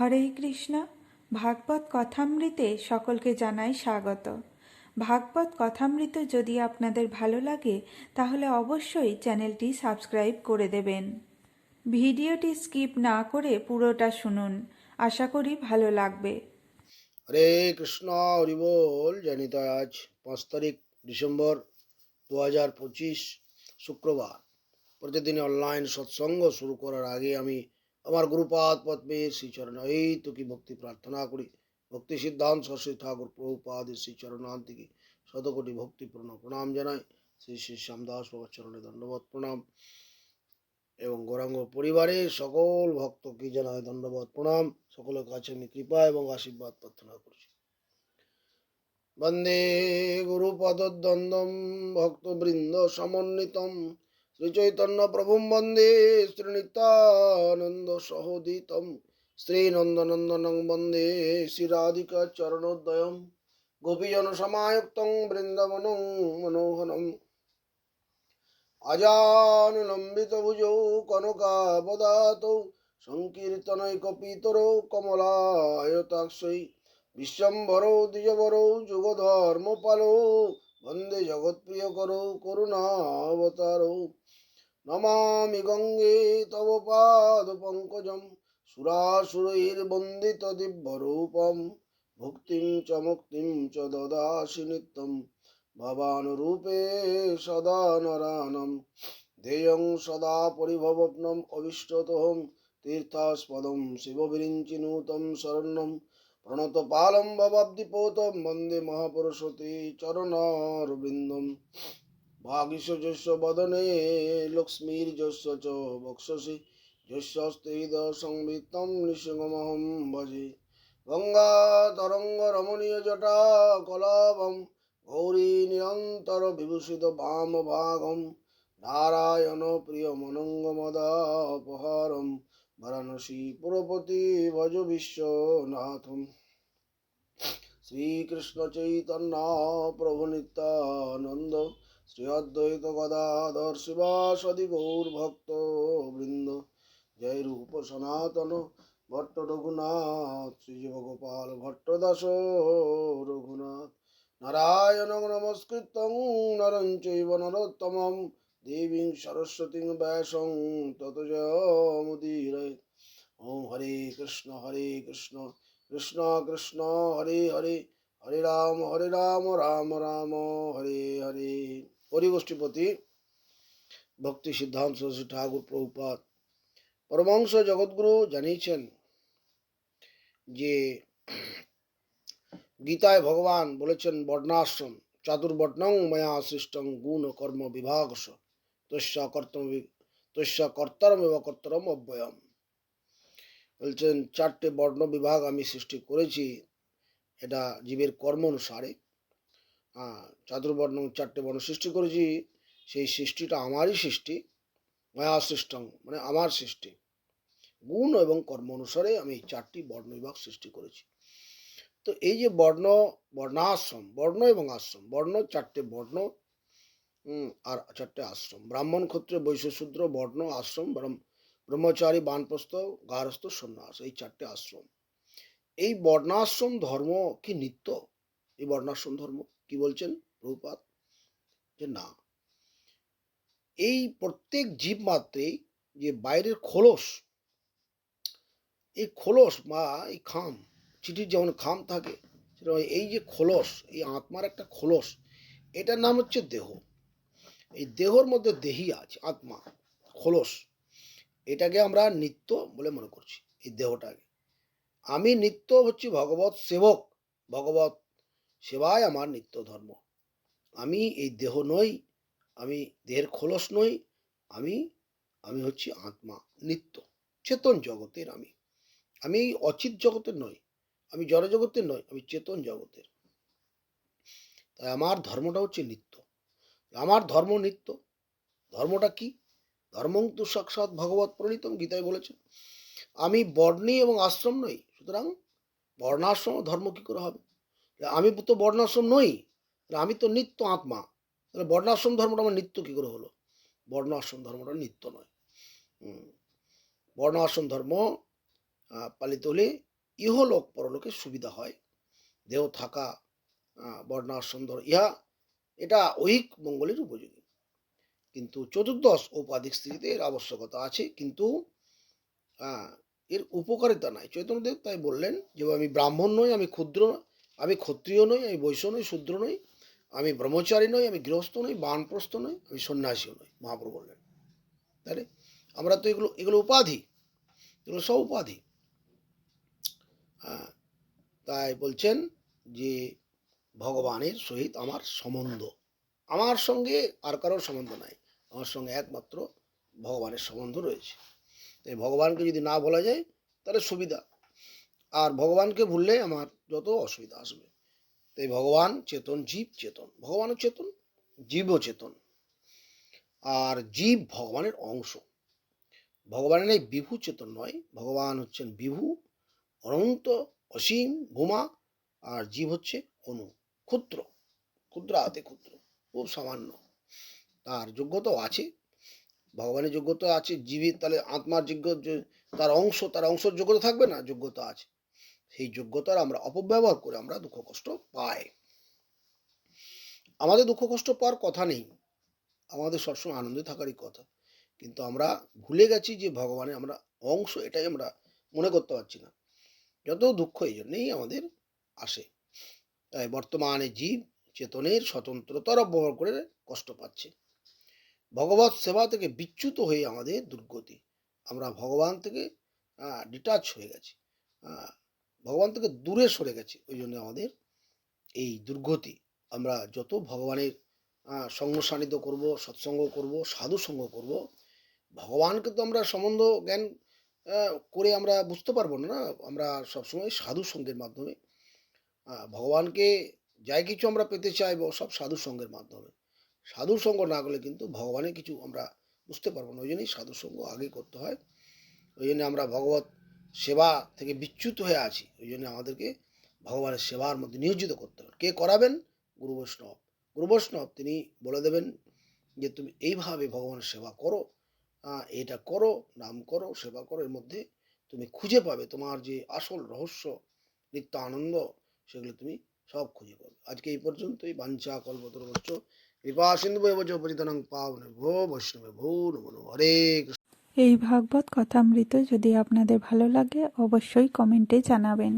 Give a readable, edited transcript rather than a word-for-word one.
হরে কৃষ্ণ। ভাগবত কথামৃতে সকলকে জানাই স্বাগত। ভাগবত কথামৃত যদি আপনাদের ভালো লাগে তাহলে অবশ্যই চ্যানেলটি সাবস্ক্রাইব করে দেবেন। ভিডিওটি স্কিপ না করে পুরোটা শুনুন, আশা করি ভালো লাগবে। হরে কৃষ্ণ, হরি বল। জানিত আজ 5 তারিখ ডিসেম্বর 2025 শুক্রবার। প্রতিদিন অনলাইন সৎসঙ্গ শুরু করার আগে আমি আমার গুরুপাদ পদ্মের শ্রীচরণ কি ভক্তি প্রার্থনা করি। ভক্তি সিদ্ধান্ত শশী ঠাকুর প্রভুপাদের শ্রীচরণান থেকে শতকোটি ভক্তিপূর্ণ প্রণাম জানাই। শ্রী শ্রী শ্যামদাস বাবার চরণে দণ্ডবত প্রণাম এবং গৌরাঙ্গ পরিবারের সকল ভক্তকে জানাই দণ্ডবত প্রণাম। সকলের কাছে আমি কৃপা এবং আশীর্বাদ প্রার্থনা করছি। বন্দে গুরুপদদ্বন্দ্বম ভক্তবৃন্দ সমন্বিতম শ্রীচৈতন্য প্রভুম বন্দে শ্রীনিত্যানন্দ সহোদিতম শ্রীনন্দনন্দনং বন্দে শ্রীরাধিকা চরণোদয়ম গোপীজন সমায়ুক্তং বৃন্দাবনং মনোহরম আজানুলম্বিত ভুজৌ কনকাবদাতৌ সংকীর্তনৈকপিতরৌ কমলায়তাক্ষৈ বিশ্বম্ভরৌ দ্বিজবরৌ যুগধর্মপালৌ বন্দে জগৎপ্রিয়করৌ করুণাবতারৌ নমামি গঙ্গে তব পাদ পঙ্কজম সুরাসুরৈর্বন্দিত দিব্যরূপম ভুক্তিম চ মুক্তিম চ দদাসি নিত্যম ভবানুরূপে সদা নরানম ধ্যেয়ং সদা পরিভবগ্নম অবিষ্টতোহং তীর্থাস্পদম শিববিরিঞ্চিনুতম শরণ্যম প্রণতপালম ভবাব্দিপোতম বন্দে মহাপুরুষতে চরণারবিন্দম ভাগীশযস্য বদনে লক্ষ্মীর্যস্য চ বক্ষসি যস্যস্তে হৃদয় সংবিত্তম নৃসিংহমহং ভজে গঙ্গাতরঙ্গ রমণীয় জটা কলাপম গৌরী নিরন্তর বিভূষিত বাম ভাগম নারায়ণ প্রিয় মনঙ্গমদাপহারম বারাণসী পুরপতি ভজ বিশ্বনাথম শ্রীকৃষ্ণ চৈতন্য প্রভু নিত্যানন্দ শ্রী অদ্বৈত গদাধর শিবাসাদি গৌর ভক্ত বৃন্দ জয় রূপ সনাতন ভট্ট রঘুনাথ শ্রীজীব গোপাল ভট্ট দাস রঘুনাথ নারায়ণ নমস্কৃত্যং নরং চৈব নরোত্তমং দেবীং সরস্বতীং ব্যাসং ততো জয়মুদীরয়ে। ওম হরে কৃষ্ণ কৃষ্ণ কৃষ্ণ হরে হরে হরে রাম রাম রাম হরে হরে। হরিগোষ্ঠীপতি ভক্তি সিদ্ধান্ত সরস্বতী ঠাকুর প্রভুপাদ পরমহংস জগৎগুরু জানিয়েছেন যে গীতায় ভগবান বলেছেন বর্ণাশ্রম চাতুর্বর্ণং ময়া সৃষ্টং গুণ কর্ম বিভাগস তস্য কর্তরমেব কর্তরম অব্যয়ম। বলছেন 4টে বর্ণ বিভাগ আমি সৃষ্টি করেছি, এটা জীবের কর্ম অনুসারে। চাতুর্বর্ণ 4টে বর্ণ সৃষ্টি করেছি, সেই সৃষ্টিটা আমারই সৃষ্টি। মায়া সৃষ্টং মানে আমার সৃষ্টি, গুণ এবং কর্ম অনুসারে আমি 4টি বর্ণ বিভাগ সৃষ্টি করেছি। তো এই যে বর্ণাশ্রম, বর্ণ এবং আশ্রম, বর্ণ 4টে বর্ণ আর 4টে আশ্রম, ব্রাহ্মণ ক্ষত্রিয় বৈশ্য শূদ্র বর্ণ আশ্রম, ব্রহ্মচারী বানপ্রস্থ গার্হস্থ সন্ন্যাস, এই 4টে আশ্রম। এই বর্ণাশ্রম ধর্ম কি নিত্য? এই বর্ণাশ্রম ধর্ম কি বলছেন প্রভুপাদ? যে না, এই প্রত্যেক জীব মাত্রেই যে বাইরের খোলস, এই খোলস বা এই খাম, চিঠির যেমন খাম থাকে, সেটা এই যে খোলস, এই আত্মার একটা খোলস, এটার নাম হচ্ছে দেহ। এই দেহর মধ্যে দেহি আছে, আত্মা খোলস, এটাকে আমরা নিত্য বলে মনে করছি। এই দেহটাকে আমি নিত্য হচ্ছি ভগবত সেবক, ভগবত সেবায় আমার নিত্য ধর্ম। আমি এই দেহ নই, আমি দেহের খোলস নই, আমি আমি হচ্ছি আত্মা, নিত্য চেতন জগতের। আমি অচিত জগতের নই, আমি জড় জগতের নই, আমি চেতন জগতের। তাই আমার ধর্মটা হচ্ছে নিত্য, আমার ধর্ম নিত্য। ধর্মটা কি? ধর্মং তু সাক্ষাৎ ভগবত প্রণীতম, গীতায় বলেছেন। আমি বর্ণী এবং আশ্রম নই, সুতরাং বর্ণাশ্রম ধর্ম কি করে হবে? আমি তো বর্ণাশ্রম নই, আমি তো নিত্য আত্মা, তাহলে বর্ণাশ্রম ধর্মটা আমার নিত্য কি করে হলো? বর্ণাশ্রম ধর্মটা নিত্য নয়। বর্ণ আশ্রম ধর্ম পালিত হলে ইহলোক পরলোকের সুবিধা হয়। দেহ থাকা, বর্ণাশ্রম ধর ইহা এটা ঐহিক মঙ্গলের উপযোগী। কিন্তু চতুর্দশ ঔপাধিক স্থিতিতে এর আবশ্যকতা আছে, কিন্তু আহ, এর উপকারিতা নাই। চৈতন্যদেব তাই বললেন যে আমি ব্রাহ্মণ নই, আমি ক্ষুদ্র, আমি ক্ষত্রিয় নই, আমি বৈশ্য নই, শূদ্র নই, আমি ব্রহ্মচারী নই, আমি গৃহস্থ নই, বানপ্রস্থ নই, আমি সন্ন্যাসীও নই। মহাপ্রভু বললেন। তাহলে আমরা তো এগুলো এগুলো উপাধি, এগুলো সব উপাধি। হ্যাঁ, তাই বলছেন যে ভগবানের সহিত আমার সম্বন্ধ, আমার সঙ্গে আর কারোর সম্বন্ধ নাই, আমার সঙ্গে একমাত্র ভগবানের সম্বন্ধ রয়েছে। তাই ভগবানকে যদি না বলা যায় তাহলে সুবিধা, আর ভগবানকে ভুললে আমার যত অসুবিধা আসবে। তাই ভগবান চেতন, জীব চেতন, ভগবানও চেতন, জীবও চেতন, আর জীব ভগবানের অংশ। ভগবানের এই বিভু চেতন নয়, ভগবান হচ্ছেন বিভু, অনন্ত, অসীম, ভূমা, আর জীব হচ্ছে অনু, ক্ষুদ্র, ক্ষুদ্র আতে ক্ষুদ্র, খুব সামান্য। তার যোগ্যতাও আছে, ভগবানের যোগ্যতা আছে, জীবের তাহলে আত্মার যোগ্য তার অংশ, তার অংশের যোগ্যতা থাকবে না? যোগ্যতা আছে। সেই যোগ্যতার আমরা অপব্যবহার করে আমরা দুঃখ কষ্ট পাই। আমাদের দুঃখ কষ্ট পাওয়ার কথা নেই, আমাদের সবসময় আনন্দে থাকারই কথা, কিন্তু আমরা ভুলে গেছি যে ভগবানের আমরা অংশ, এটাই আমরা মনে করতে পারছি না। যত দুঃখ এই জন্যেই আমাদের আসে। তাই বর্তমানে জীব চেতনের স্বতন্ত্রতার অপব্যবহার করে কষ্ট পাচ্ছে। ভগবত সেবা থেকে বিচ্যুত হয়ে আমাদের দুর্গতি, আমরা ভগবান থেকে ডিটাচ হয়ে গেছি, ভগবান থেকে দূরে সরে গেছি, ওই জন্য আমাদের এই দুর্গতি। আমরা যত ভগবানের সঙ্গ সান্নিধ্য করবো, সৎসঙ্গ করব, সাধু সঙ্গ করব, ভগবানকে তো আমরা সম্বন্ধ জ্ঞান করে আমরা বুঝতে পারবো না। আমরা সবসময় সাধু সঙ্গের মাধ্যমে ভগবানকে যাই কিছু আমরা পেতে চাইবো সব সাধু সঙ্গের মাধ্যমে। সাধু সঙ্গ না করলে কিন্তু ভগবানের কিছু আমরা বুঝতে পারবো না, ওই জন্যই সাধু সঙ্গ আগে করতে হয়। ওই জন্য আমরা ভগবত সেবা থেকে বিচ্যুত হয়ে আছি, ওই জন্য আমাদেরকে ভগবানের সেবার মধ্যে নিয়োজিত করতে হবে। কে করাবেন? গুরু বৈষ্ণব। গুরু বৈষ্ণব তিনি বলে দেবেন যে তুমি এইভাবে ভগবানের সেবা করো, এটা করো, নাম করো, সেবা করো, এর মধ্যে তুমি খুঁজে পাবে তোমার যে আসল রহস্য, নিত্য আনন্দ, সেগুলো তুমি সব খুঁজে পাবে। আজকে এই পর্যন্তই। বাঞ্ছা কল্পতরুশ্চ কৃপা সিন্ধু ভৈবচ পতিতানাং পাবনে ভো বৈষ্ণবে ভো নমো নমঃ। হরে কৃষ্ণ। এই ভাগবত কথামৃত যদি আপনাদের ভালো লাগে অবশ্যই কমেন্টে জানাবেন।